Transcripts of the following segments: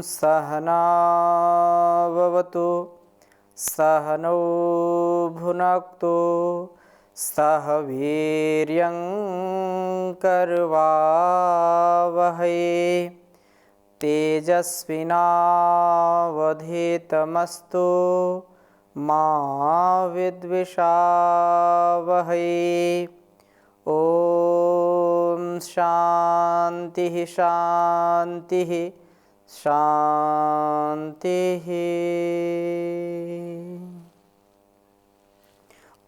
सहनाववतु सहनौ भुनक्तु सह वीर्यं करवावहै तेजस्विनावधीतमस्तु मा विद्विषावहै। ओम शांति शांति शांति।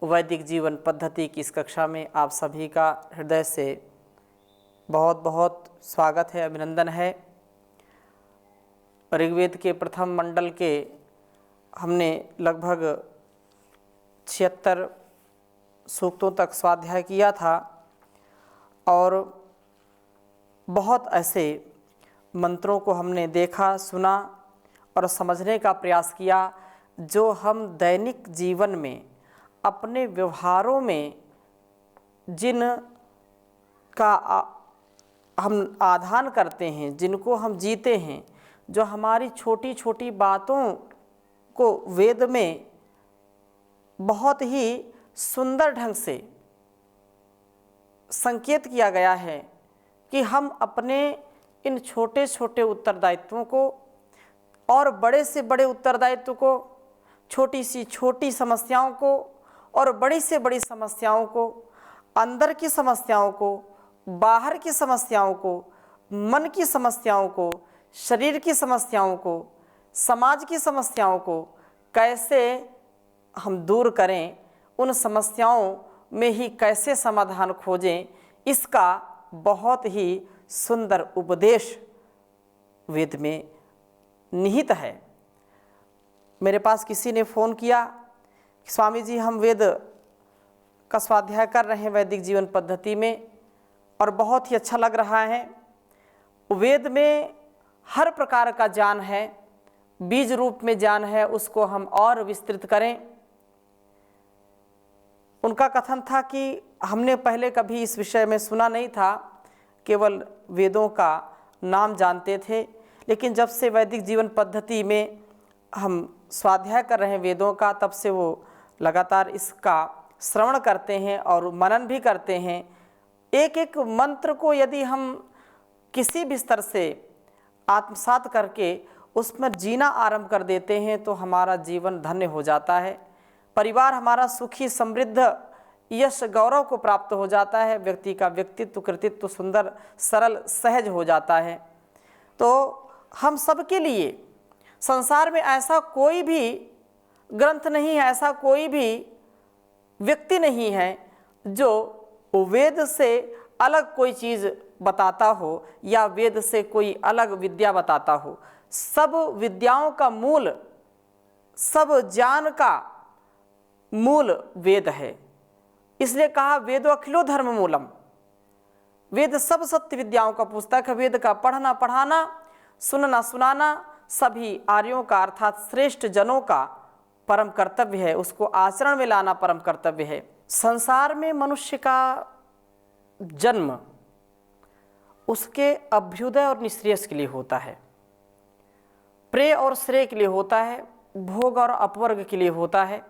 वैदिक जीवन पद्धति की इस कक्षा में आप सभी का हृदय से बहुत बहुत स्वागत है, अभिनंदन है। ऋग्वेद के प्रथम मंडल के हमने लगभग 76 सूक्तों तक स्वाध्याय किया था और बहुत ऐसे मंत्रों को हमने देखा, सुना और समझने का प्रयास किया जो हम दैनिक जीवन में अपने व्यवहारों में जिन का हम आधान करते हैं, जिनको हम जीते हैं, जो हमारी छोटी छोटी बातों को वेद में बहुत ही सुंदर ढंग से संकेत किया गया है कि हम अपने इन छोटे छोटे उत्तरदायित्वों को और बड़े से बड़े उत्तरदायित्व को, छोटी सी छोटी समस्याओं को और बड़ी से बड़ी समस्याओं को, अंदर की समस्याओं को, बाहर की समस्याओं को, मन की समस्याओं को, शरीर की समस्याओं को, समाज की समस्याओं को कैसे हम दूर करें, उन समस्याओं में ही कैसे समाधान खोजें, इसका बहुत ही सुंदर उपदेश वेद में निहित है। मेरे पास किसी ने फ़ोन किया कि स्वामी जी हम वेद का स्वाध्याय कर रहे हैं वैदिक जीवन पद्धति में और बहुत ही अच्छा लग रहा है। वेद में हर प्रकार का ज्ञान है, बीज रूप में ज्ञान है, उसको हम और विस्तृत करें। उनका कथन था कि हमने पहले कभी इस विषय में सुना नहीं था, केवल वेदों का नाम जानते थे, लेकिन जब से वैदिक जीवन पद्धति में हम स्वाध्याय कर रहे हैं वेदों का, तब से वो लगातार इसका श्रवण करते हैं और मनन भी करते हैं। एक एक मंत्र को यदि हम किसी भी स्तर से आत्मसात करके उसमें जीना आरंभ कर देते हैं तो हमारा जीवन धन्य हो जाता है, परिवार हमारा सुखी समृद्ध यश गौरव को प्राप्त हो जाता है, व्यक्ति का व्यक्तित्व कृतित्व सुंदर सरल सहज हो जाता है। तो हम सबके लिए संसार में ऐसा कोई भी ग्रंथ नहीं है, ऐसा कोई भी व्यक्ति नहीं है जो वेद से अलग कोई चीज़ बताता हो या वेद से कोई अलग विद्या बताता हो। सब विद्याओं का मूल, सब ज्ञान का मूल वेद है। इसलिए कहा वेदो अखिलो धर्म मूलम। वेद सब सत्य विद्याओं का पुस्तक है। वेद का पढ़ना पढ़ाना, सुनना सुनाना सभी आर्यों का अर्थात श्रेष्ठ जनों का परम कर्तव्य है, उसको आचरण में लाना परम कर्तव्य है। संसार में मनुष्य का जन्म उसके अभ्युदय और निःश्रेयस के लिए होता है, प्रेय और श्रेय के लिए होता है, भोग और अपवर्ग के लिए होता है।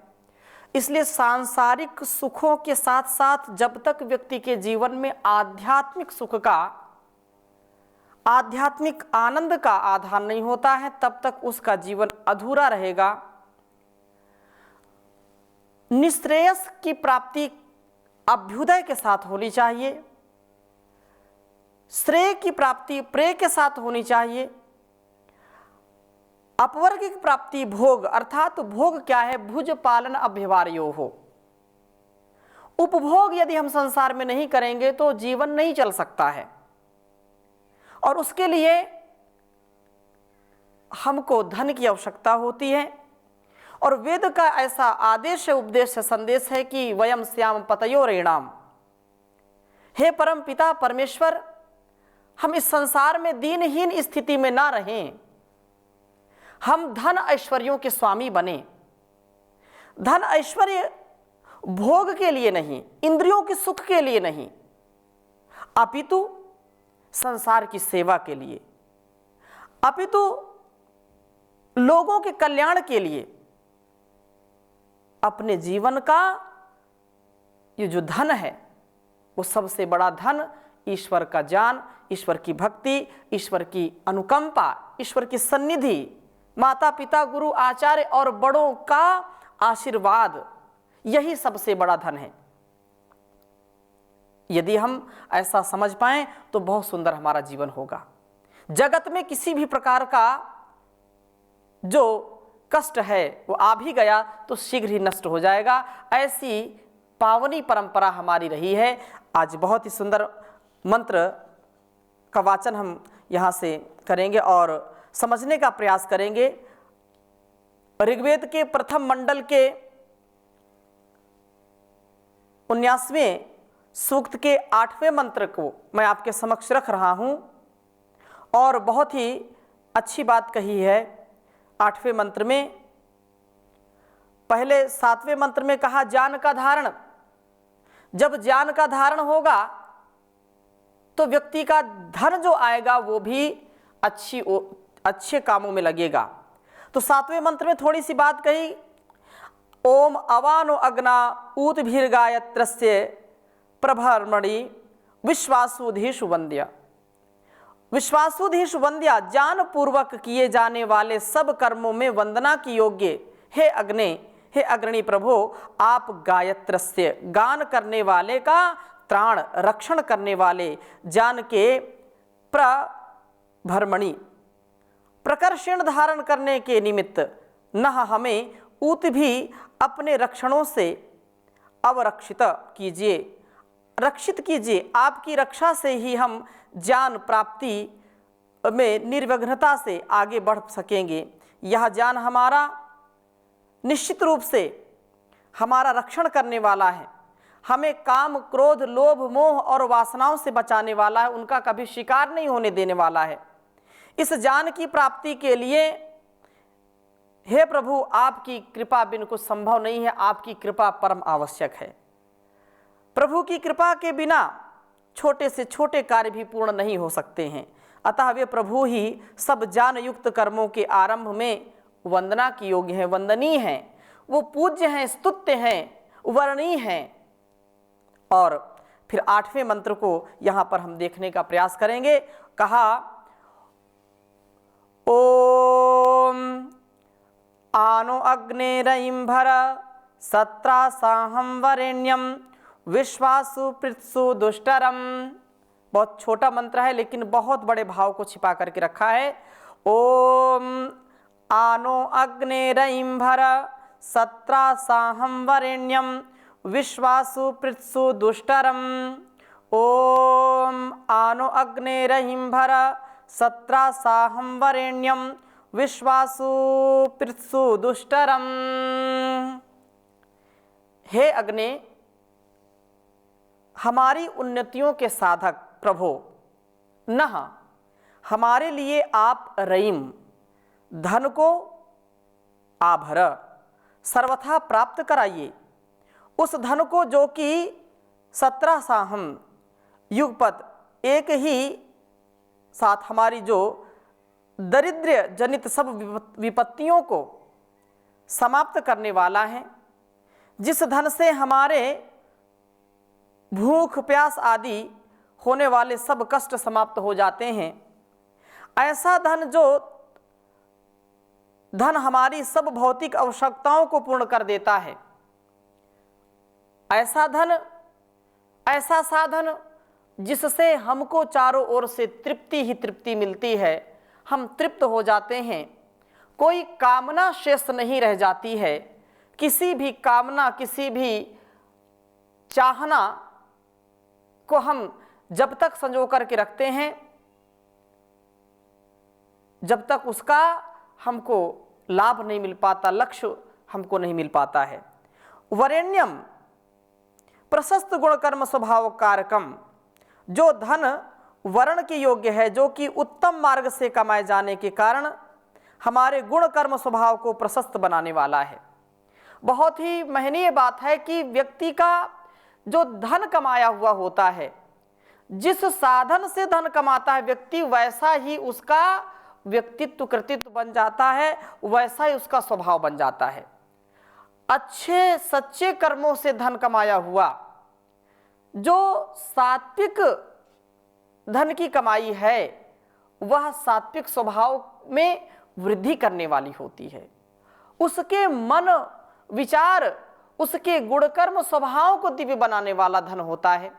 इसलिए सांसारिक सुखों के साथ साथ जब तक व्यक्ति के जीवन में आध्यात्मिक सुख का, आध्यात्मिक आनंद का आधार नहीं होता है, तब तक उसका जीवन अधूरा रहेगा। निःश्रेयस की प्राप्ति अभ्युदय के साथ होनी चाहिए, श्रेय की प्राप्ति प्रेय के साथ होनी चाहिए, अपवर्ग की प्राप्ति भोग, अर्थात भोग क्या है, भुज पालन अभ्यवार्यो हो। उपभोग यदि हम संसार में नहीं करेंगे तो जीवन नहीं चल सकता है और उसके लिए हमको धन की आवश्यकता होती है। और वेद का ऐसा आदेश है, उपदेश है, संदेश है कि वयम श्याम पतयो रेणाम। हे परम पिता परमेश्वर, हम इस संसार में दीनहीन स्थिति में ना रहें, हम धन ऐश्वर्यों के स्वामी बने। धन ऐश्वर्य भोग के लिए नहीं, इंद्रियों के सुख के लिए नहीं, अपितु संसार की सेवा के लिए, अपितु लोगों के कल्याण के लिए अपने जीवन का ये जो धन है वो सबसे बड़ा धन ईश्वर का ज्ञान, ईश्वर की भक्ति, ईश्वर की अनुकंपा, ईश्वर की सन्निधि, माता पिता गुरु आचार्य और बड़ों का आशीर्वाद, यही सबसे बड़ा धन है। यदि हम ऐसा समझ पाएं तो बहुत सुंदर हमारा जीवन होगा। जगत में किसी भी प्रकार का जो कष्ट है वो आ भी गया तो शीघ्र ही नष्ट हो जाएगा। ऐसी पावनी परंपरा हमारी रही है। आज बहुत ही सुंदर मंत्र का वाचन हम यहाँ से करेंगे और समझने का प्रयास करेंगे। ऋग्वेद के प्रथम मंडल के 19वें सूक्त के 8वें मंत्र को मैं आपके समक्ष रख रहा हूँ और बहुत ही अच्छी बात कही है। 8वें मंत्र में, पहले 7वें मंत्र में कहा ज्ञान का धारण। जब ज्ञान का धारण होगा तो व्यक्ति का धन जो आएगा वो भी अच्छे कामों में लगेगा। तो 7वें मंत्र में थोड़ी सी बात कही, ओम अवानो अग्ना ऊत भीर्गायत्रस्य प्रभर्मणि विश्वासुधीषु वंद्या। विश्वासुधीषु वंद्या, ज्ञान पूर्वक किए जाने वाले सब कर्मों में वंदना की योग्य हे अग्नि प्रभो, आप गायत्रस्य, गान करने वाले का त्राण रक्षण करने वाले, ज्ञान के प्रभर्मणि प्रकर्षण धारण करने के निमित्त न हमें ऊत भी अपने रक्षणों से अवरक्षित कीजिए, रक्षित कीजिए। आपकी रक्षा से ही हम ज्ञान प्राप्ति में निर्विघ्नता से आगे बढ़ सकेंगे। यह ज्ञान हमारा निश्चित रूप से हमारा रक्षण करने वाला है, हमें काम क्रोध लोभ मोह और वासनाओं से बचाने वाला है, उनका कभी शिकार नहीं होने देने वाला है। इस ज्ञान की प्राप्ति के लिए हे प्रभु आपकी कृपा बिन कुछ संभव नहीं है, आपकी कृपा परम आवश्यक है। प्रभु की कृपा के बिना छोटे से छोटे कार्य भी पूर्ण नहीं हो सकते हैं। अतः वे प्रभु ही सब ज्ञान युक्त कर्मों के आरंभ में वंदना की योग्य हैं, वंदनीय हैं, वो पूज्य हैं, स्तुत्य हैं, वर्णीय हैं। और फिर 8वें मंत्र को यहाँ पर हम देखने का प्रयास करेंगे। कहा ओम आनो अग्नेरइंभर सत्रासाहं वरेण्यम विश्वासु पृत्सु दुष्टरम। बहुत छोटा मंत्र है लेकिन बहुत बड़े भाव को छिपा करके रखा है। ओम आनो अग्नेरइंभर सत्रासाहं वरेण्यम विश्वासु पृत्सु दुष्टरम। ओम आनो अग्नेरइंभर सत्रासाहं वरेण्यम विश्वासु पृत्सु दुष्टरम। हे अग्नि, हमारी उन्नतियों के साधक प्रभो, नह हमारे लिए आप रईम, धन को आभर सर्वथा प्राप्त कराइए। उस धन को जो कि 17 साहम युगपत एक ही साथ हमारी जो दरिद्र जनित सब विपत्तियों को समाप्त करने वाला है, जिस धन से हमारे भूख प्यास आदि होने वाले सब कष्ट समाप्त हो जाते हैं, ऐसा धन जो धन हमारी सब भौतिक आवश्यकताओं को पूर्ण कर देता है, ऐसा धन, ऐसा साधन जिससे हमको चारों ओर से तृप्ति ही तृप्ति मिलती है, हम तृप्त हो जाते हैं, कोई कामना शेष नहीं रह जाती है। किसी भी कामना, किसी भी चाहना को हम जब तक संजो करके रखते हैं, जब तक उसका हमको लाभ नहीं मिल पाता, लक्ष्य हमको नहीं मिल पाता है। वरेण्यम प्रशस्त गुण कर्म स्वभाव कारकम, जो धन वर्ण के योग्य है, जो कि उत्तम मार्ग से कमाए जाने के कारण हमारे गुण कर्म स्वभाव को प्रशस्त बनाने वाला है। बहुत ही महनीय बात है कि व्यक्ति का जो धन कमाया हुआ होता है, जिस साधन से धन कमाता है व्यक्ति, वैसा ही उसका व्यक्तित्व कृतित्व बन जाता है, वैसा ही उसका स्वभाव बन जाता है। अच्छे सच्चे कर्मों से धन कमाया हुआ जो सात्विक धन की कमाई है, वह सात्विक स्वभाव में वृद्धि करने वाली होती है। उसके मन विचार, उसके गुणकर्म स्वभाव को दिव्य बनाने वाला धन होता है।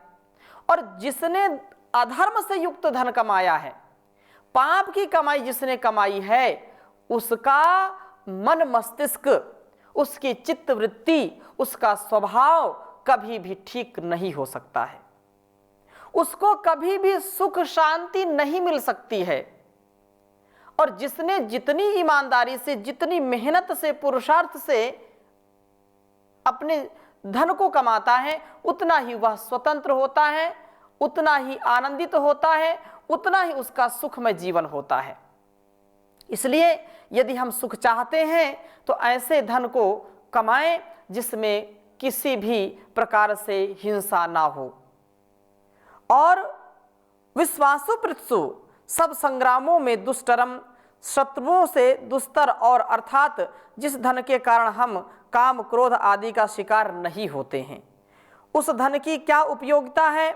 और जिसने अधर्म से युक्त धन कमाया है, पाप की कमाई जिसने कमाई है, उसका मन मस्तिष्क, उसकी चित्त वृत्ति, उसका स्वभाव कभी भी ठीक नहीं हो सकता है। उसको कभी भी सुख शांति नहीं मिल सकती है। और जिसने जितनी ईमानदारी से, जितनी मेहनत से, पुरुषार्थ से अपने धन को कमाता है, उतना ही वह स्वतंत्र होता है, उतना ही आनंदित होता है, उतना ही उसका सुखमय जीवन होता है। इसलिए यदि हम सुख चाहते हैं तो ऐसे धन को कमाएं जिसमें किसी भी प्रकार से हिंसा ना हो। और विश्वासु पृत्सु सब संग्रामों में दुष्टरम, शत्रुओं से दुस्तर, और अर्थात जिस धन के कारण हम काम क्रोध आदि का शिकार नहीं होते हैं, उस धन की क्या उपयोगिता है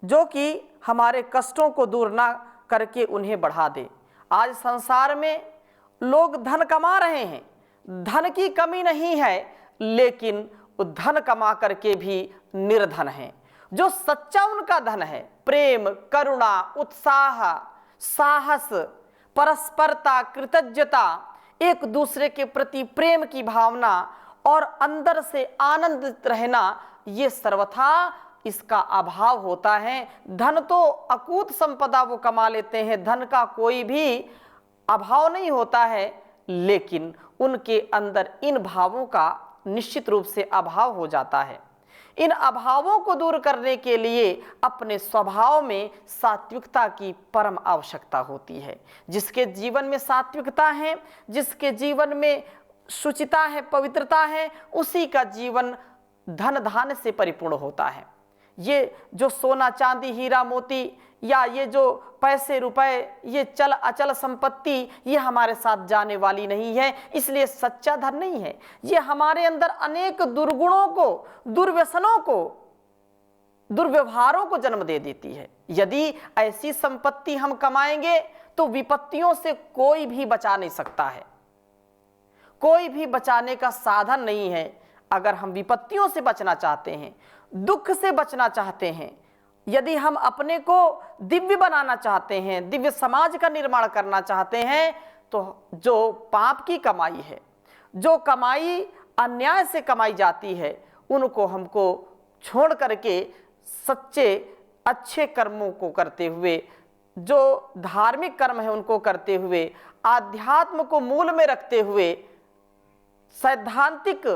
जो कि हमारे कष्टों को दूर ना करके उन्हें बढ़ा दे। आज संसार में लोग धन कमा रहे हैं, धन की कमी नहीं है, लेकिन धन कमा करके भी निर्धन हैं। जो सच्चा उनका धन है, प्रेम, करुणा, उत्साह, साहस, परस्परता, कृतज्ञता, एक दूसरे के प्रति प्रेम की भावना और अंदर से आनंदित रहना, ये सर्वथा इसका अभाव होता है। धन तो अकूत संपदा वो कमा लेते हैं, धन का कोई भी अभाव नहीं होता है, लेकिन उनके अंदर इन भावों का निश्चित रूप से अभाव हो जाता है। इन अभावों को दूर करने के लिए अपने स्वभाव में सात्विकता की परम आवश्यकता होती है। जिसके जीवन में सात्विकता है, जिसके जीवन में शुचिता है, पवित्रता है, उसी का जीवन धन धान्य से परिपूर्ण होता है। ये जो सोना चांदी हीरा मोती या ये जो पैसे रुपए, ये चल अचल संपत्ति, ये हमारे साथ जाने वाली नहीं है, इसलिए सच्चा धन नहीं है। ये हमारे अंदर अनेक दुर्गुणों को, दुर्व्यसनों को, दुर्व्यवहारों को जन्म दे देती है। यदि ऐसी संपत्ति हम कमाएंगे तो विपत्तियों से कोई भी बचा नहीं सकता है, कोई भी बचाने का साधन नहीं है। अगर हम विपत्तियों से बचना चाहते हैं, दुख से बचना चाहते हैं, यदि हम अपने को दिव्य बनाना चाहते हैं, दिव्य समाज का निर्माण करना चाहते हैं, तो जो पाप की कमाई है, जो कमाई अन्याय से कमाई जाती है, उनको हमको छोड़ करके सच्चे अच्छे कर्मों को करते हुए, जो धार्मिक कर्म है उनको करते हुए, आध्यात्म को मूल में रखते हुए, सैद्धांतिक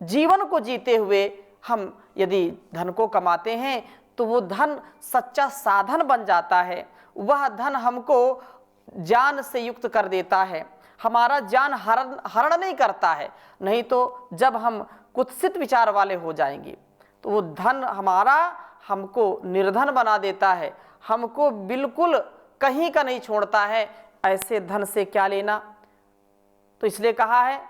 जीवन को जीते हुए हम यदि धन को कमाते हैं तो वो धन सच्चा साधन बन जाता है। वह धन हमको ज्ञान से युक्त कर देता है, हमारा ज्ञान हरण नहीं करता है। नहीं तो जब हम कुत्सित विचार वाले हो जाएंगे तो वो धन हमारा हमको निर्धन बना देता है, हमको बिल्कुल कहीं का नहीं छोड़ता है। ऐसे धन से क्या लेना। तो इसलिए कहा है,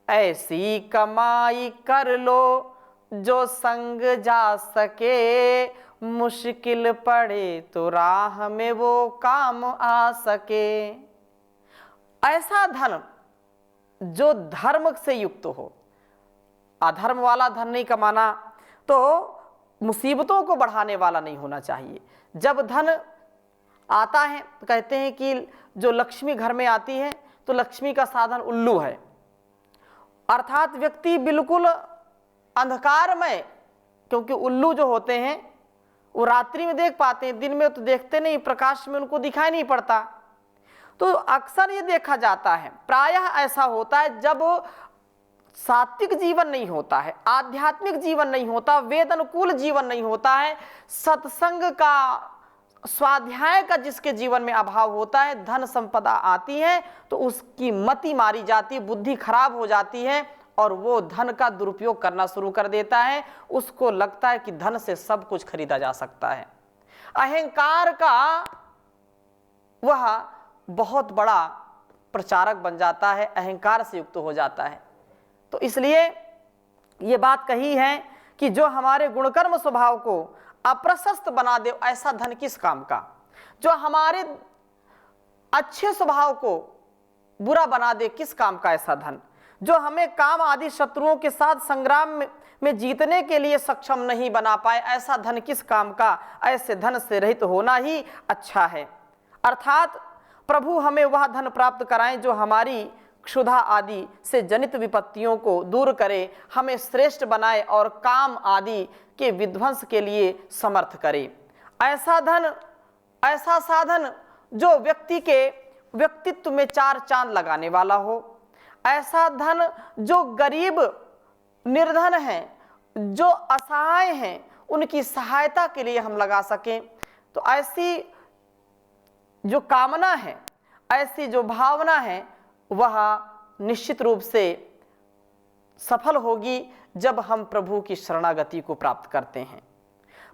ऐसी कमाई कर लो जो संग जा सके, मुश्किल पड़े तो राह में वो काम आ सके। ऐसा धन जो धर्म से युक्त हो। अधर्म वाला धन नहीं कमाना, तो मुसीबतों को बढ़ाने वाला नहीं होना चाहिए। जब धन आता है तो कहते हैं कि जो लक्ष्मी घर में आती है तो लक्ष्मी का साधन उल्लू है, अर्थात व्यक्ति बिल्कुल अंधकार में, क्योंकि उल्लू जो होते हैं वो रात्रि में देख पाते हैं, दिन में तो देखते नहीं, प्रकाश में उनको दिखाई नहीं पड़ता। तो अक्सर ये देखा जाता है, प्रायः ऐसा होता है, जब सात्विक जीवन नहीं होता है, आध्यात्मिक जीवन नहीं होता, वेद अनुकूल जीवन नहीं होता है, सत्संग का, स्वाध्याय का जिसके जीवन में अभाव होता है, धन संपदा आती है तो उसकी मति मारी जाती, बुद्धि खराब हो जाती है और वो धन का दुरुपयोग करना शुरू कर देता है। उसको लगता है कि धन से सब कुछ खरीदा जा सकता है। अहंकार का वह बहुत बड़ा प्रचारक बन जाता है, अहंकार से युक्त हो जाता है। तो इसलिए ये बात कही है कि जो हमारे गुणकर्म स्वभाव को अप्रशस्त बना दे, ऐसा धन किस काम का। जो हमारे अच्छे स्वभाव को बुरा बना दे, किस काम का ऐसा धन। जो हमें काम आदि शत्रुओं के साथ संग्राम में जीतने के लिए सक्षम नहीं बना पाए, ऐसा धन किस काम का। ऐसे धन से रहित होना ही अच्छा है। अर्थात प्रभु हमें वह धन प्राप्त कराएं जो हमारी क्षुधा आदि से जनित विपत्तियों को दूर करे, हमें श्रेष्ठ बनाए और काम आदि के विध्वंस के लिए समर्थ करे। ऐसा धन, ऐसा साधन जो व्यक्ति के व्यक्तित्व में चार चांद लगाने वाला हो। ऐसा धन जो गरीब निर्धन हैं, जो असहाय हैं, उनकी सहायता के लिए हम लगा सकें। तो ऐसी जो कामना है, ऐसी जो भावना है, वह निश्चित रूप से सफल होगी जब हम प्रभु की शरणागति को प्राप्त करते हैं।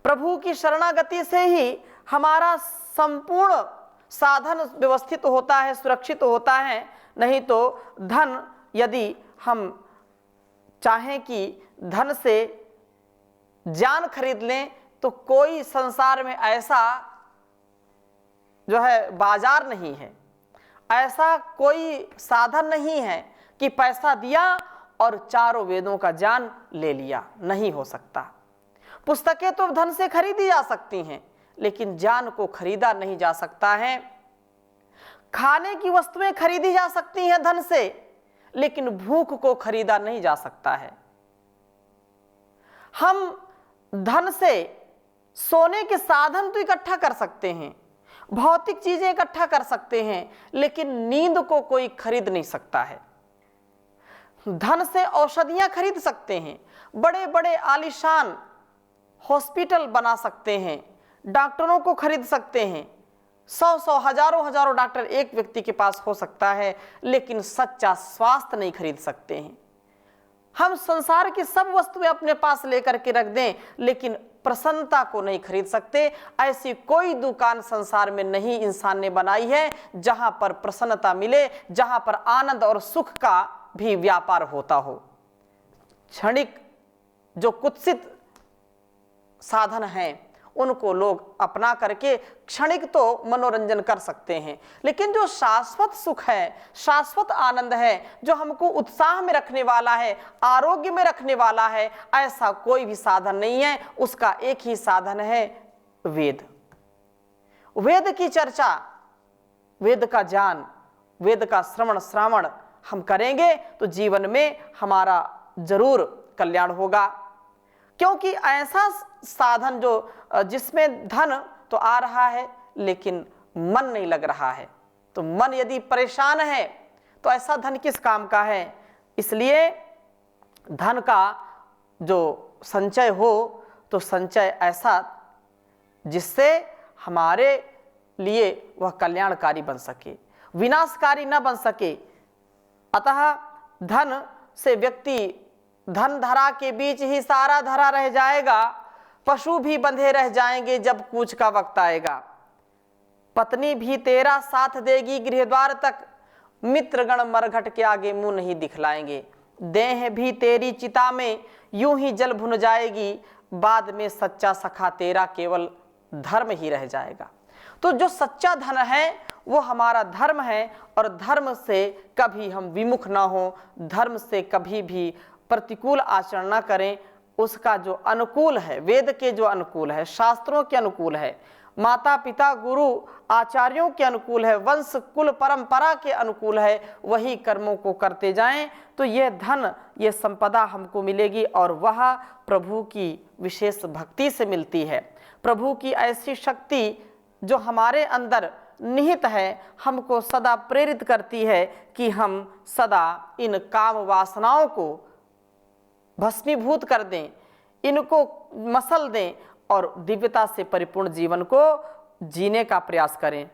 प्रभु की शरणागति से ही हमारा संपूर्ण साधन व्यवस्थित होता है, सुरक्षित होता है। नहीं तो धन, यदि हम चाहें कि धन से ज्ञान खरीद लें, तो कोई संसार में ऐसा जो है बाजार नहीं है, ऐसा कोई साधन नहीं है कि पैसा दिया और चारों वेदों का ज्ञान ले लिया। नहीं हो सकता। पुस्तकें तो धन से खरीदी जा सकती हैं, लेकिन ज्ञान को खरीदा नहीं जा सकता है। खाने की वस्तुएं खरीदी जा सकती हैं धन से, लेकिन भूख को खरीदा नहीं जा सकता है। हम धन से सोने के साधन तो इकट्ठा कर सकते हैं, भौतिक चीजें इकट्ठा कर सकते हैं, लेकिन नींद को कोई खरीद नहीं सकता है। धन से औषधियां खरीद सकते हैं, बड़े बड़े आलीशान हॉस्पिटल बना सकते हैं, डॉक्टरों को खरीद सकते हैं। 100 हजारों डॉक्टर एक व्यक्ति के पास हो सकता है, लेकिन सच्चा स्वास्थ्य नहीं खरीद सकते हैं। हम संसार की सब वस्तुएं अपने पास लेकर के रख दें, लेकिन प्रसन्नता को नहीं खरीद सकते। ऐसी कोई दुकान संसार में नहीं इंसान ने बनाई है जहां पर प्रसन्नता मिले, जहां पर आनंद और सुख का भी व्यापार होता हो। क्षणिक जो कुत्सित साधन हैं, उनको लोग अपना करके क्षणिक तो मनोरंजन कर सकते हैं, लेकिन जो शाश्वत सुख है, शाश्वत आनंद है, जो हमको उत्साह में रखने वाला है, आरोग्य में रखने वाला है, ऐसा कोई भी साधन नहीं है। उसका एक ही साधन है, वेद। वेद की चर्चा, वेद का ज्ञान, वेद का श्रवण हम करेंगे तो जीवन में हमारा जरूर कल्याण होगा। क्योंकि ऐसा साधन जो जिसमें धन तो आ रहा है, लेकिन मन नहीं लग रहा है, तो मन यदि परेशान है तो ऐसा धन किस काम का है। इसलिए धन का जो संचय हो, तो संचय ऐसा जिससे हमारे लिए वह कल्याणकारी बन सके, विनाशकारी न बन सके। अतः धन से व्यक्ति धन धरा के बीच ही सारा धरा रह जाएगा, पशु भी बंधे रह जाएंगे जब कूच का वक्त आएगा। पत्नी भी तेरा साथ देगी गृहद्वार तक, मित्रगण मरघट के आगे मुंह नहीं दिखलाएंगे। देह भी तेरी चिता में यूं ही जल भुन जाएगी, बाद में सच्चा सखा तेरा केवल धर्म ही रह जाएगा। तो जो सच्चा धन है वो हमारा धर्म है, और धर्म से कभी हम विमुख ना हो, धर्म से कभी भी प्रतिकूल आचरण ना करें। उसका जो अनुकूल है, वेद के जो अनुकूल है, शास्त्रों के अनुकूल है, माता पिता गुरु आचार्यों के अनुकूल है, वंश कुल परंपरा के अनुकूल है, वही कर्मों को करते जाएं तो यह धन, यह संपदा हमको मिलेगी, और वह प्रभु की विशेष भक्ति से मिलती है। प्रभु की ऐसी शक्ति जो हमारे अंदर निहित है, हमको सदा प्रेरित करती है कि हम सदा इन काम वासनाओं को भस्मीभूत कर दें, इनको मसल दें और दिव्यता से परिपूर्ण जीवन को जीने का प्रयास करें।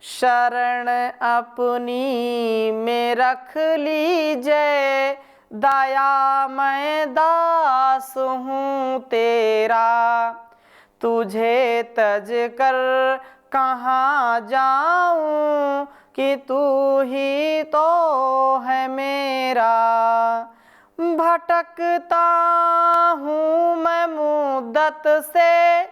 शरण अपनी में रख लीजिए, दया मैं दास हूँ तेरा, तुझे तज कर कहाँ जाऊं कि तू ही तो है मेरा। भटकता हूँ मैं मुद्दत से,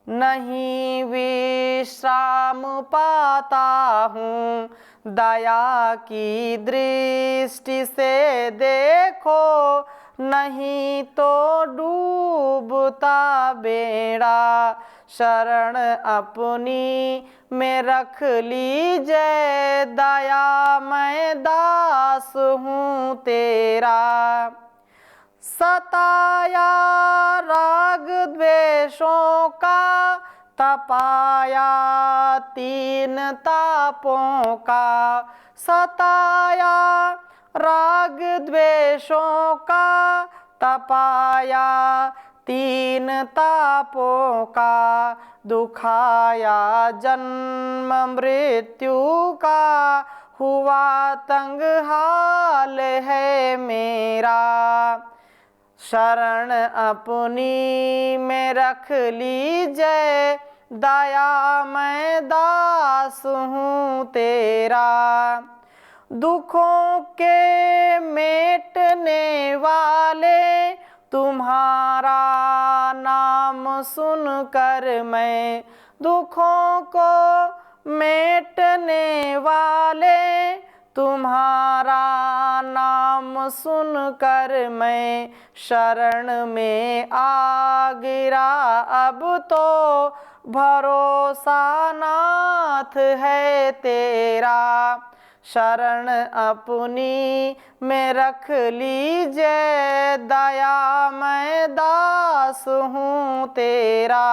नहीं विश्राम पाता हूँ। दया की दृष्टि से देखो, नहीं तो डूबता बेड़ा। शरण अपनी में रख लीजिए, दया मैं दास हूँ तेरा। सताया राग द्वेषों का, तपाया तीन तापों का। सताया राग द्वेषों का, तपाया तीन तापों का। दुखाया जन्म मृत्यु का, हुआ तंग हाल है मेरा। शरण अपनी में रख लीजिए, दया मैं दास हूँ तेरा। दुखों के मेटने वाले, तुम्हारा नाम सुनकर मैं। दुखों को मेटने वाले, तुम्हारा नाम सुनकर मैं। शरण में आ गिरा अब तो, भरोसा नाथ है तेरा। शरण अपनी में रख लीजिए, दया मैं दास हूँ तेरा।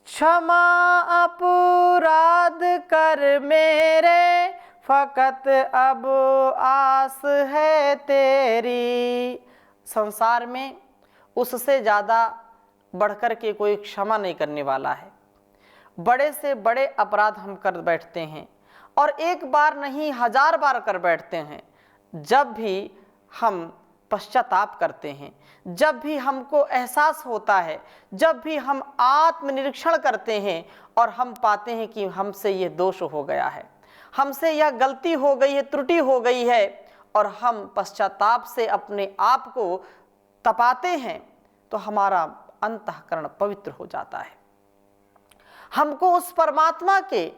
क्षमा अपराध कर मेरे, फकत अब आस है तेरी। संसार में उससे ज़्यादा बढ़कर के कोई क्षमा नहीं करने वाला है। बड़े से बड़े अपराध हम कर बैठते हैं, और एक बार नहीं 1000 बार कर बैठते हैं। जब भी हम पश्चाताप करते हैं, जब भी हमको एहसास होता है, जब भी हम आत्मनिरीक्षण करते हैं और हम पाते हैं कि हमसे ये दोष हो गया है, हमसे यह गलती हो गई है, त्रुटि हो गई है, और हम पश्चाताप से अपने आप को तपाते हैं, तो हमारा अंतःकरण पवित्र हो जाता है। हमको उस परमात्मा के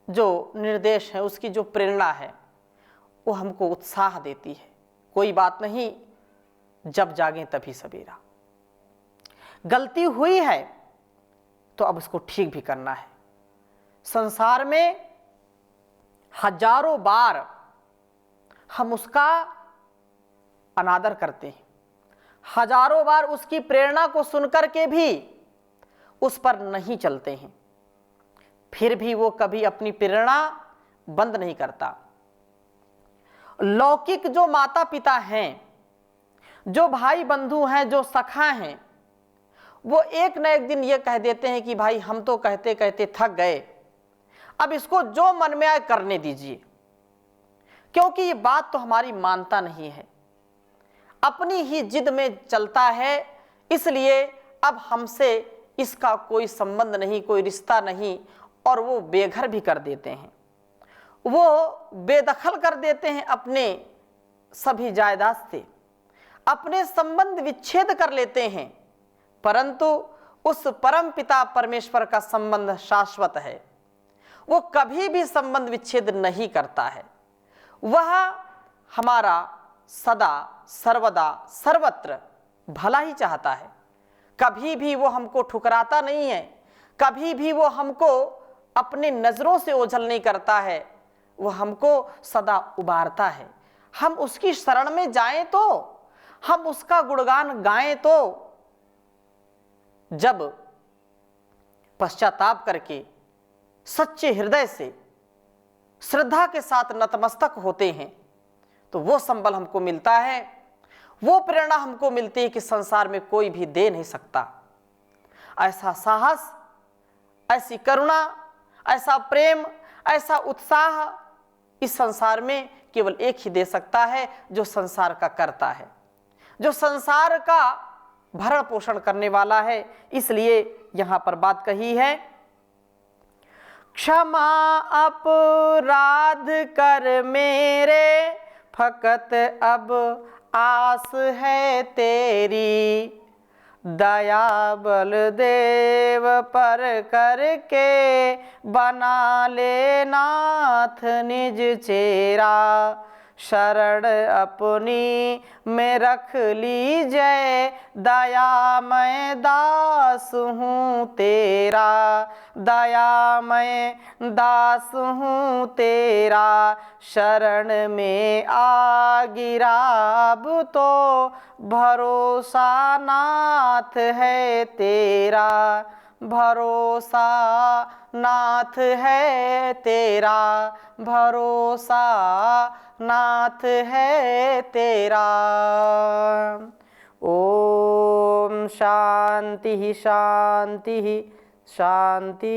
जो निर्देश है, उसकी जो प्रेरणा है, वो हमको उत्साह देती है। कोई बात नहीं, जब जागें तभी सवेरा। गलती हुई है तो अब उसको ठीक भी करना है। संसार में हजारों बार हम उसका अनादर करते हैं, हजारों बार उसकी प्रेरणा को सुनकर के भी उस पर नहीं चलते हैं, फिर भी वो कभी अपनी प्रेरणा बंद नहीं करता। लौकिक जो माता पिता हैं, जो भाई बंधु हैं, जो सखा हैं, वो एक न एक दिन ये कह देते हैं कि भाई हम तो कहते कहते थक गए, अब इसको जो मन में आए करने दीजिए, क्योंकि ये बात तो हमारी मानता नहीं है, अपनी ही जिद में चलता है, इसलिए अब हमसे इसका कोई संबंध नहीं, कोई रिश्ता नहीं, और वो बेघर भी कर देते हैं, वो बेदखल कर देते हैं अपने सभी जायदाद से, अपने संबंध विच्छेद कर लेते हैं। परंतु उस परम पिता परमेश्वर का संबंध शाश्वत है, वो कभी भी संबंध विच्छेद नहीं करता है। वह हमारा सदा सर्वदा सर्वत्र भला ही चाहता है, कभी भी वो हमको ठुकराता नहीं है, कभी भी वो हमको अपने नजरों से ओझल नहीं करता है, वो हमको सदा उबारता है। हम उसकी शरण में जाएं तो, हम उसका गुणगान गाएं तो, जब पश्चाताप करके सच्चे हृदय से श्रद्धा के साथ नतमस्तक होते हैं, तो वो संबल हमको मिलता है, वो प्रेरणा हमको मिलती है कि संसार में कोई भी दे नहीं सकता। ऐसा साहस, ऐसी करुणा, ऐसा प्रेम, ऐसा उत्साह इस संसार में केवल एक ही दे सकता है, जो संसार का कर्ता है, जो संसार का भरण पोषण करने वाला है। इसलिए यहाँ पर बात कही है, क्षमा अपराध कर मेरे, फकत अब आस है तेरी। दया बलदेव पर करके, बना ले नाथ निज चेरा। शरण अपनी में रख लीजय, दया मैं दास हूँ तेरा। दया मैं दास हूँ तेरा, शरण में आ गिरा अब तो, भरोसा नाथ है तेरा। भरोसा नाथ है तेरा, भरोसा नाथ है तेरा। ओम शांति शांति शांति।